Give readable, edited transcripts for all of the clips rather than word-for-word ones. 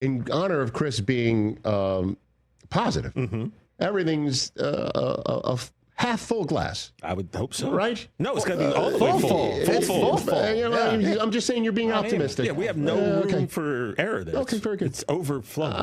in honor of Chris being positive, everything's a half full glass. I would hope so. Right? No, it's going to be all the way full. Full. I'm just saying you're being optimistic. Yeah, we have no room for error there. Okay, very good. It's overflowing.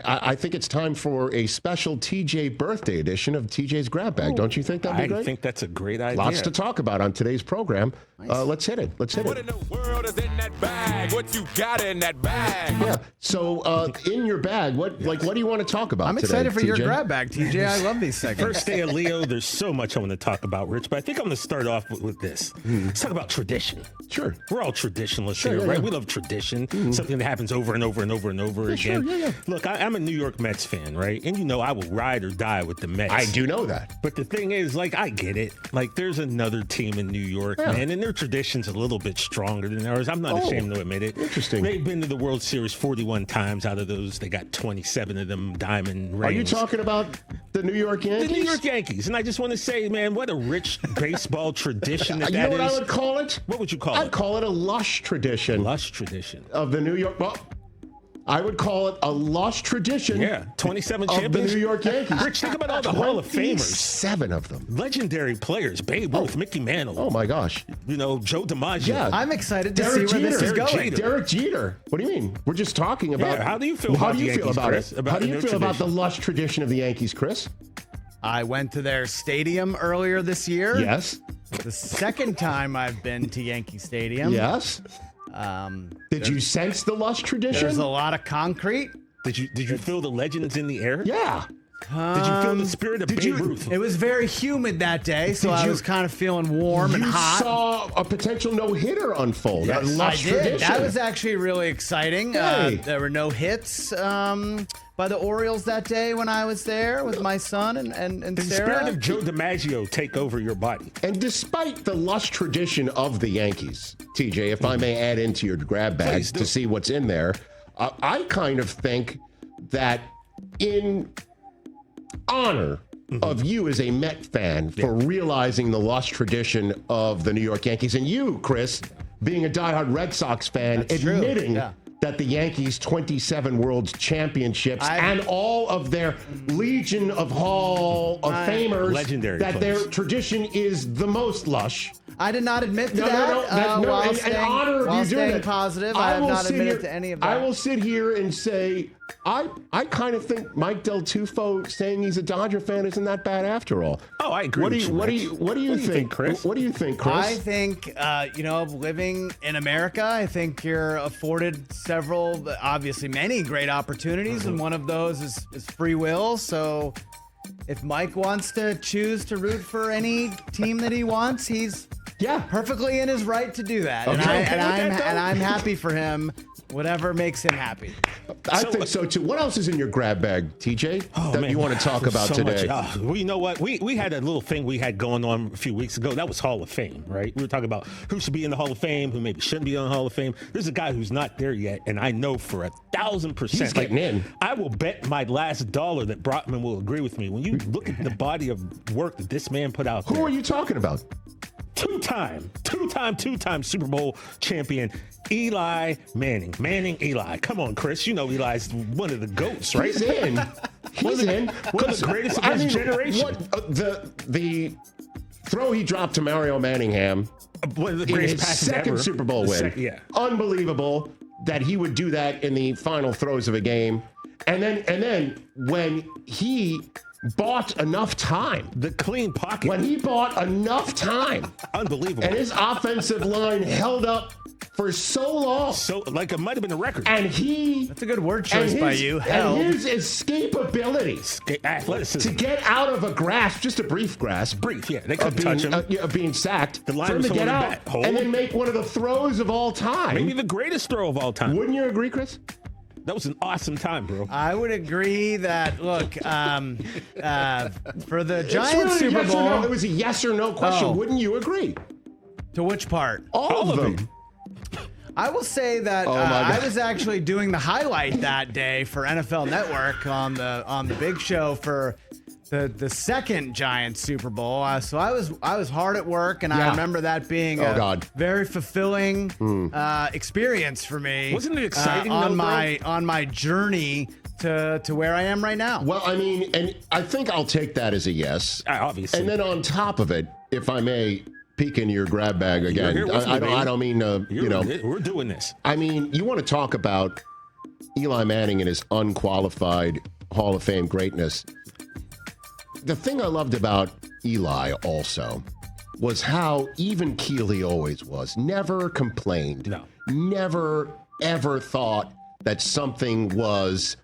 I think it's time for a special TJ birthday edition of TJ's Grab Bag. Don't you think that'd be great? I think that's a great idea. Lots to talk about on today's program. Nice. Let's hit it. What in the world is in that bag? What you got in that bag? Yeah. So in your bag, what do you want to talk about? I'm today, excited for TJ? your grab bag, TJ. I love these segments. First day of Leo, there's so much I want to talk about, Rich, but I think I'm going to start off with this. Let's talk about tradition. Sure. We're all traditionalists here, right? We love tradition, something that happens over and over and over and over again. Sure, yeah. Look, I'm a New York Mets fan, right? And you know I will ride or die with the Mets. I do know that. But the thing is, I get it. There's another team in New York, man, and their tradition's a little bit stronger than ours. I'm not ashamed to admit it. Interesting. They've been to the World Series 41 times. Out of those, they got 27 of them diamond rings. Are you talking about the New York Yankees? The New York Yankees. And I just want to say, man, what a rich baseball tradition that you is. know what I would call it? What would you call it? I'd call it a lush tradition. Lush tradition. Of the New York... Well, I would call it a lush tradition. Yeah, 27 of champions. the New York Yankees. Rich, think about all the Hall of Famers. 7 of them. Legendary players. Babe Ruth, Mickey Mantle. Oh, my gosh. Joe DiMaggio. Yeah. I'm excited to see where this is going. Derek Jeter. What do you mean? We're just talking about... Yeah, how do you feel about the Yankees, Chris? How do you feel about the lush tradition of the Yankees, Chris? I went to their stadium earlier this year. Yes. The second time I've been to Yankee Stadium. Yes. Did you sense the lush tradition? There's a lot of concrete. Did you feel the legends in the air? Yeah. Did you feel the spirit of Babe Ruth? It was very humid that day, so I was kind of feeling warm and hot. You saw a potential no-hitter unfold. Yes, lush I did. tradition. That was actually really exciting. Hey. There were no hits by the Orioles that day when I was there with my son and Did the Sarah. spirit of Joe DiMaggio take over your body? And despite the lush tradition of the Yankees, TJ, if I may add into your grab bags to see what's in there, I kind of think that in honor of you as a Met fan for realizing the lost tradition of the New York Yankees, and you, Chris, being a diehard Red Sox fan, admitting that the Yankees' 27 World Championships and all of their Legion of Hall of Famers, legendary that players. their tradition is the most lush. I did not admit to that. While staying, in honor of while you doing staying it, positive, I have not admitted to any of that. I will sit here and say, I kind of think Mike Del Tufo saying he's a Dodger fan isn't that bad after all. Oh, I agree. What do you think, Chris? What do you think, Chris? I think, living in America, I think you're afforded several, obviously many great opportunities, and one of those is free will. So if Mike wants to choose to root for any team that he wants, he's perfectly in his right to do that. Okay. And I'm happy for him. Whatever makes him happy. I think so too. What else is in your grab bag, TJ, that you want to talk about today? Well, you know what? We had a little thing we had going on a few weeks ago. That was Hall of Fame, right? We were talking about who should be in the Hall of Fame, who maybe shouldn't be in the Hall of Fame. There's a guy who's not there yet, and I know for 1,000%. He's getting in. I will bet my last dollar that Brockman will agree with me. When you look at the body of work that this man put out there. Who are you talking about? Two-time Super Bowl champion, Eli Manning. Eli. Come on, Chris. You know Eli's one of the GOATs, right? He's in. He's in. One of the greatest of his generation. The throw he dropped to Mario Manningham one of the in greatest his passes second ever. Super Bowl win. Unbelievable that he would do that in the final throws of a game. And then when he bought enough time. The clean pocket. When he bought enough time. Unbelievable. And his offensive line held up for so long. So, like it might have been a record. And That's a good word choice by you. And his escapability. Athleticism. To get out of a grasp, just a brief grasp. Brief, yeah. They couldn't touch him. Of being sacked. The line for him was to get holding out back. and then make one of the throws of all time. Maybe the greatest throw of all time. Wouldn't you agree, Chris? That was an awesome time, bro. I would agree that, look, for the Giants really Super yes Bowl. Or no. It was a yes or no question. Oh. Wouldn't you agree? To which part? All of them. I will say that I was actually doing the highlight that day for NFL Network on the big show for the second Giants Super Bowl. So I was hard at work, and I remember that being a very fulfilling experience for me. Wasn't it exciting on my journey to where I am right now? Well, I mean, and I think I'll take that as a yes. Obviously. And then on top of it, if I may peek into your grab bag again, I don't mean we're doing this. I mean, you want to talk about Eli Manning and his unqualified Hall of Fame greatness. The thing I loved about Eli also was how even keel he always was. Never complained. No. Never, ever thought that something was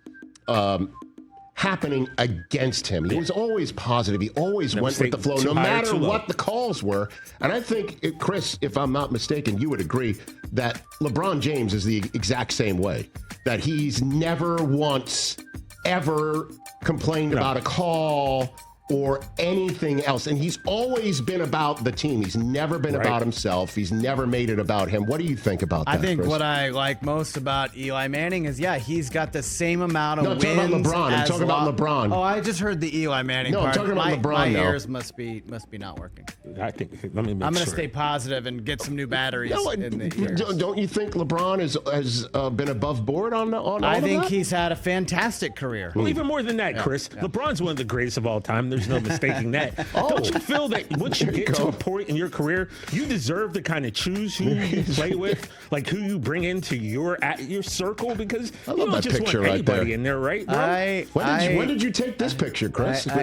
happening against him. He was always positive. He always went with the flow, no matter what the calls were. And I think, Chris, if I'm not mistaken, you would agree that LeBron James is the exact same way. That he's never once ever complained about a call or anything else. And he's always been about the team. He's never been about himself. He's never made it about him. What do you think about that, I think Chris? what I like most about Eli Manning is, he's got the same amount of wins. No, I'm talking about LeBron. I'm talking about LeBron. Oh, I just heard the Eli Manning part. I'm talking about LeBron My now. ears must be not working. I think, let me make I'm going to sure. stay positive and get some new batteries in the ears. Don't you think LeBron has been above board on all of that? I think he's had a fantastic career. Well, even more than that, Chris. LeBron's one of the greatest of all time. There's no mistaking that. Don't you feel that once you get to a point in your career, you deserve to kind of choose who you play with, like who you bring into your circle? Because you don't just want anybody in there, right? When did you take this picture, Chris? It's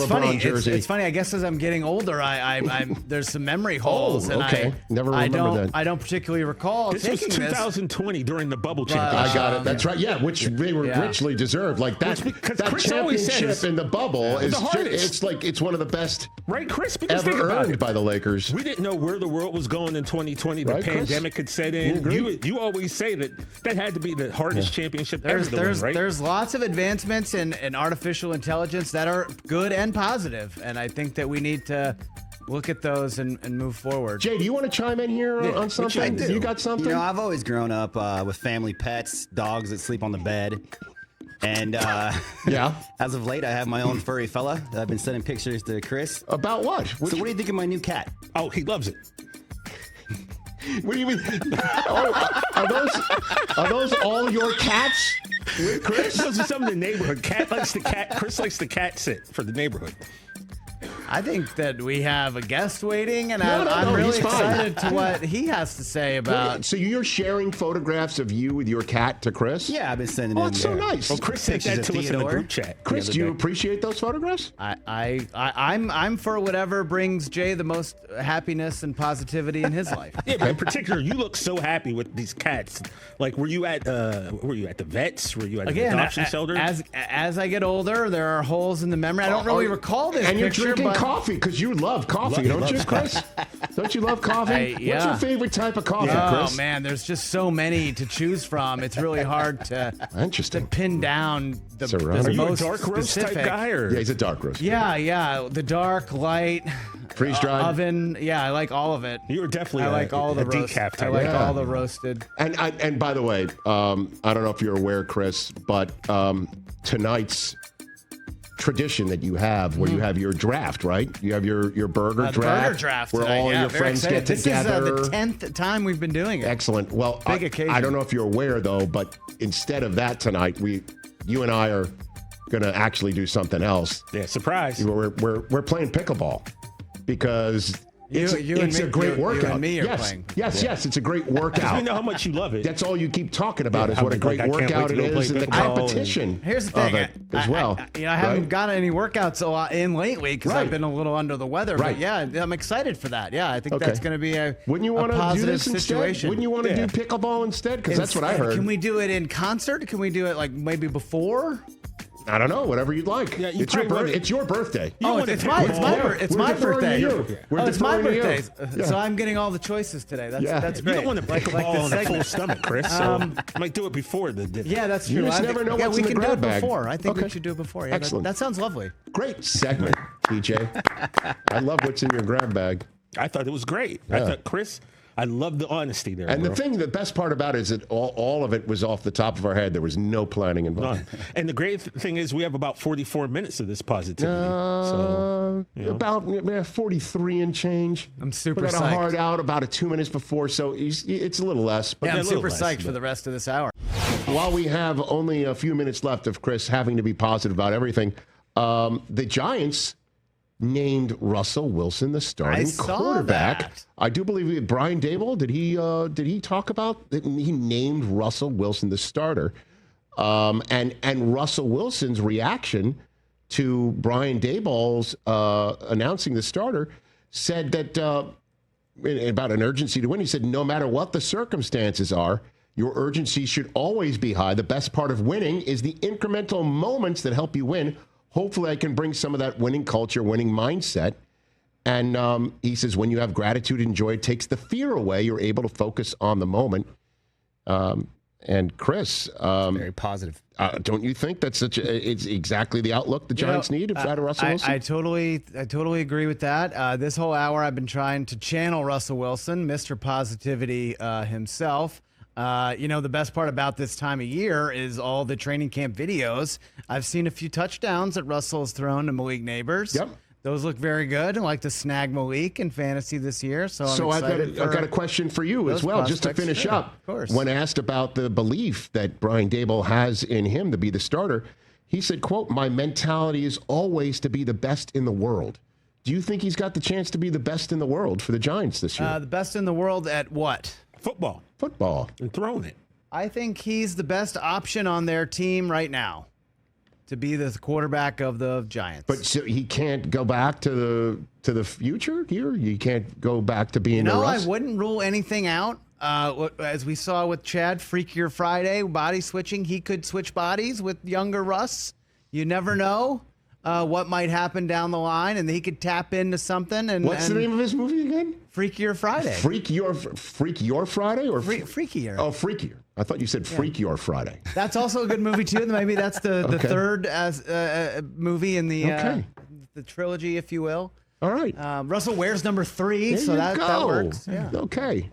funny. It's funny. I guess as I'm getting older, there's some memory holes, and never remember that. I don't particularly recall This was taking 2020 during the bubble championship. I got it. That's right. Yeah, which they were richly deserved. Like that championship in the bubble is it's one of the best Chris? Because ever think about earned it. by the Lakers. We didn't know where the world was going in 2020. The pandemic had set in. You always say that had to be the hardest championship ever to win, right? There's lots of advancements in artificial intelligence that are good and positive, and I think that we need to look at those and move forward. Jay, do you want to chime in here on something? I do. You got something? I've always grown up with family pets, dogs that sleep on the bed. And as of late, I have my own furry fella that I've been sending pictures to Chris. About what? So what do you think of my new cat? Oh, he loves it. What do you mean? Are those all your cats, Chris? Those are some of the neighborhood. Chris likes the cat sit for the neighborhood. I think that we have a guest waiting, and I'm really excited to what he has to say about. So you're sharing photographs of you with your cat to Chris? Yeah, I've been sending him. That's so nice. Well, Chris sent that to us in the group chat. Chris, do you appreciate those photographs? I'm for whatever brings Jay the most happiness and positivity in his life. Yeah, but in particular, you look so happy with these cats. Like, were you at the vets? Were you at the adoption shelter? As I get older, there are holes in the memory. I don't really recall this and picture. You're drinking coffee because you love coffee, don't you, Chris? Don't you love coffee? What's your favorite type of coffee, Chris? Oh man, there's just so many to choose from. It's really hard to pin down the Are you most a dark roast specific type guy? Or? Yeah, he's a dark roast. Yeah, the dark, light, freeze-dried oven. Yeah, I like all of it. You were definitely I like all the roast. decaf type. I like all the roasted. And by the way, I don't know if you're aware, Chris, but tonight's tradition that you have where you have your draft, right? You have your burger draft. Where tonight. all your friends get together. This is the 10th time we've been doing it. Excellent. Well, big occasion. I don't know if you're aware though, but instead of that tonight, you and I are going to actually do something else. Yeah, surprise. We're playing pickleball because it's a great workout. You and me are playing. Yes, it's a great workout. We know how much you love it. That's all you keep talking about is what a great workout it is and the competition. Here's the thing, of it as well. I haven't gotten any workouts in lately because I've been a little under the weather. But yeah, I'm excited for that. Yeah, I think that's going to be a positive situation. Wouldn't you want to do pickleball instead? Because that's what I heard. Can we do it in concert? Can we do it like maybe before? I don't know. Whatever you'd like. Yeah, it's your birthday. It's my birthday. It's my birthday. So I'm getting all the choices today. That's great. You don't want to pick a ball on a full stomach, Chris. So I might do it before the dinner. Yeah, that's true. You just never know what's in the grab bag. We can do it before. I think we should do it before. Yeah, excellent. That sounds lovely. Great segment, TJ. I love what's in your grab bag. I thought it was great. Yeah. I thought Chris I love the honesty there. And bro. the best part about it is that all of it was off the top of our head. There was no planning involved. None. And the great thing is we have about 44 minutes of this positivity. About 43 and change. I'm super We got psyched. a hard out about 2 minutes before, so it's a little less. But Yeah, I'm a little super less, psyched but- for the rest of this hour. while we have only a few minutes left of Chris having to be positive about everything, the Giants named Russell Wilson the starting I saw quarterback. that. I do believe Brian Dable, did he talk about that he named Russell Wilson the starter? And Russell Wilson's reaction to Brian Dable's announcing the starter said that about an urgency to win. He said, no matter what the circumstances are, your urgency should always be high. The best part of winning is the incremental moments that help you win. Hopefully I can bring some of that winning culture, winning mindset. And he says, when you have gratitude and joy, it takes the fear away. You're able to focus on the moment. And Chris, Very positive. don't you think that's it's exactly the outlook the Giants need if out of Russell Wilson? I totally agree with that. This whole hour I've been trying to channel Russell Wilson, Mr. Positivity himself. The best part about this time of year is all the training camp videos. I've seen a few touchdowns that Russell has thrown to Malik Neighbors. Yep. Those look very good. I like to snag Malik in fantasy this year. So I'm excited I've got a question for you as those well, just to prospects. finish Sure, up. of course. When asked about the belief that Brian Dable has in him to be the starter, he said, quote, my mentality is always to be the best in the world. Do you think he's got the chance to be the best in the world for the Giants this year? the best in the world at what? Football Football. and throwing it. I think he's the best option on their team right now to be the quarterback of the Giants. But so he can't go back to the future here? You can't go back to being a I Russ? wouldn't rule anything out. As we saw with Chad, Freakier Friday, body switching. He could switch bodies with younger Russ. You never know what might happen down the line, and he could tap into something. And What's the name of his movie again? Freakier Friday. Freak Your Friday? Or Freakier. Oh, Freakier. I thought you said Freak Your Friday. That's also a good movie too. Maybe that's the Okay. third movie in the Okay. the trilogy, if you will. All right. Russell Ware's number 3, There so you that go. works. Yeah. Okay.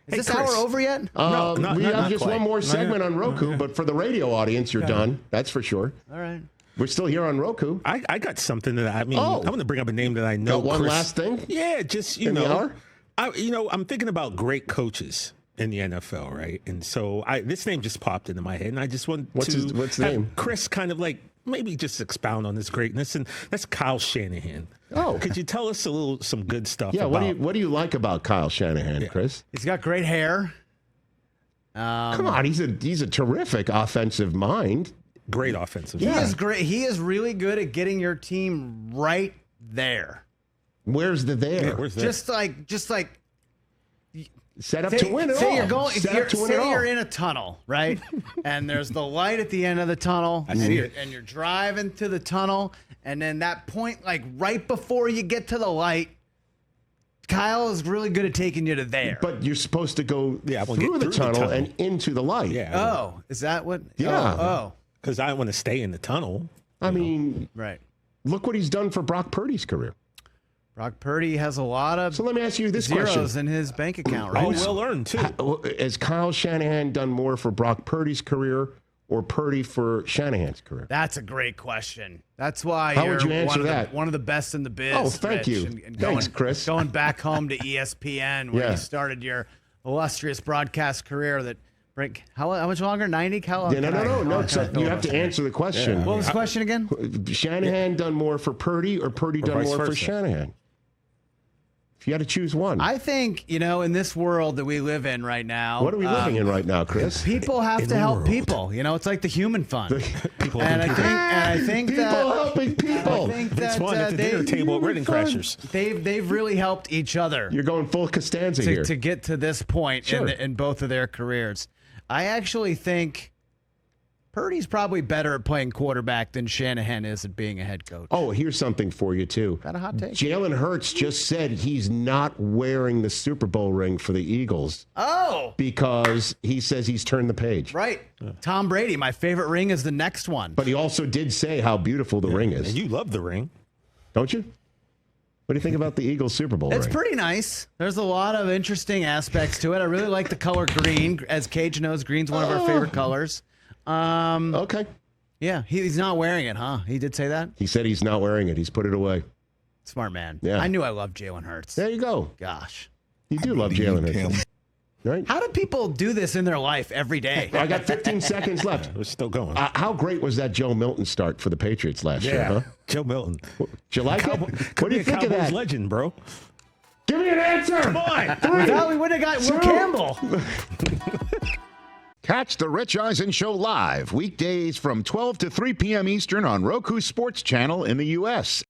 Is this Chris. hour over yet? We have just quite. one more segment on Roku, but for the radio audience, you're done. That's for sure. All right. We're still here on Roku. I got something that I Oh. want to bring up a name that I know. Got one Chris. last thing? Yeah, just In the hour? I'm thinking about great coaches in the NFL, right? And so this name just popped into my head, and I just want What's the have name? Chris kind of like maybe just expound on his greatness, and that's Kyle Shanahan. Oh. Could you tell us some good stuff? Yeah, about what do you like about Kyle Shanahan, Chris? He's got great hair. Come on, he's a terrific offensive mind. great offensive? He line. is great. He is really good at getting your team right there. Where's the there? Yeah, where's that? Just like Set up to win it say all. you're going. Set up to win it Say all. you're in a tunnel, right? And there's the light at the end of the tunnel. I see it. And you're driving to the tunnel, and then that point, like right before you get to the light, Kyle is really good at taking you to there. But you're supposed to go Yeah, I wanna through get the through the tunnel tunnel. and into the light. Yeah. Oh, is that what? Yeah. Oh, Because I want to stay in the tunnel. I mean, right. look what he's done for Brock Purdy's career. Brock Purdy has a lot of So let me ask you this zeros question. in his bank account, Oh, right? well earned too. Has Kyle Shanahan done more for Brock Purdy's career or Purdy for Shanahan's career? That's a great question. That's why How you're would you answer one, that? Of one of the best in the biz. Oh, thank Rich, you. And Thanks, Chris. Going back home to ESPN where Yeah. you started your illustrious broadcast career that how much longer? 90? How long? Yeah, no. So you have to answer the question. What was the question again? Shanahan done more for Purdy or Purdy done vice more for versa. Shanahan? If you had to choose one. I think, in this world that we live in right now. What are we living in right now, Chris? People have to the help world. people. It's like the human fund. People and helping I think People that helping people. I think It's that fun at the dinner table at Wedding fun. Crashers. they've really helped each other. You're going full Costanza here. to get to this point Sure. in both of their careers. I actually think Purdy's probably better at playing quarterback than Shanahan is at being a head coach. Oh, here's something for you, too. Got a hot take? Jalen Hurts just said he's not wearing the Super Bowl ring for the Eagles Oh, because he says he's turned the page. right. Tom Brady, my favorite ring is the next one. But he also did say how beautiful the ring is. And you love the ring. Don't you? What do you think about the Eagles Super Bowl It's ring? pretty nice. There's a lot of interesting aspects to it. I really like the color green. As Cage knows, green's one of our favorite colors. Okay. Yeah, he's not wearing it, huh? He did say that? He said he's not wearing it. He's put it away. Smart man. Yeah. I knew I loved Jalen Hurts. There you go. Gosh. You do love Jalen Hurts. Right? How do people do this in their life every day? I got 15 seconds left. We're still going. How great was that Joe Milton start for the Patriots last year, huh? Joe Milton. Do you like it? What do you think of that? Legend, bro. Give me an answer. Come on. Without we would have got Will Campbell. Catch the Rich Eisen Show live weekdays from 12 to 3 p.m. Eastern on Roku Sports Channel in the U.S.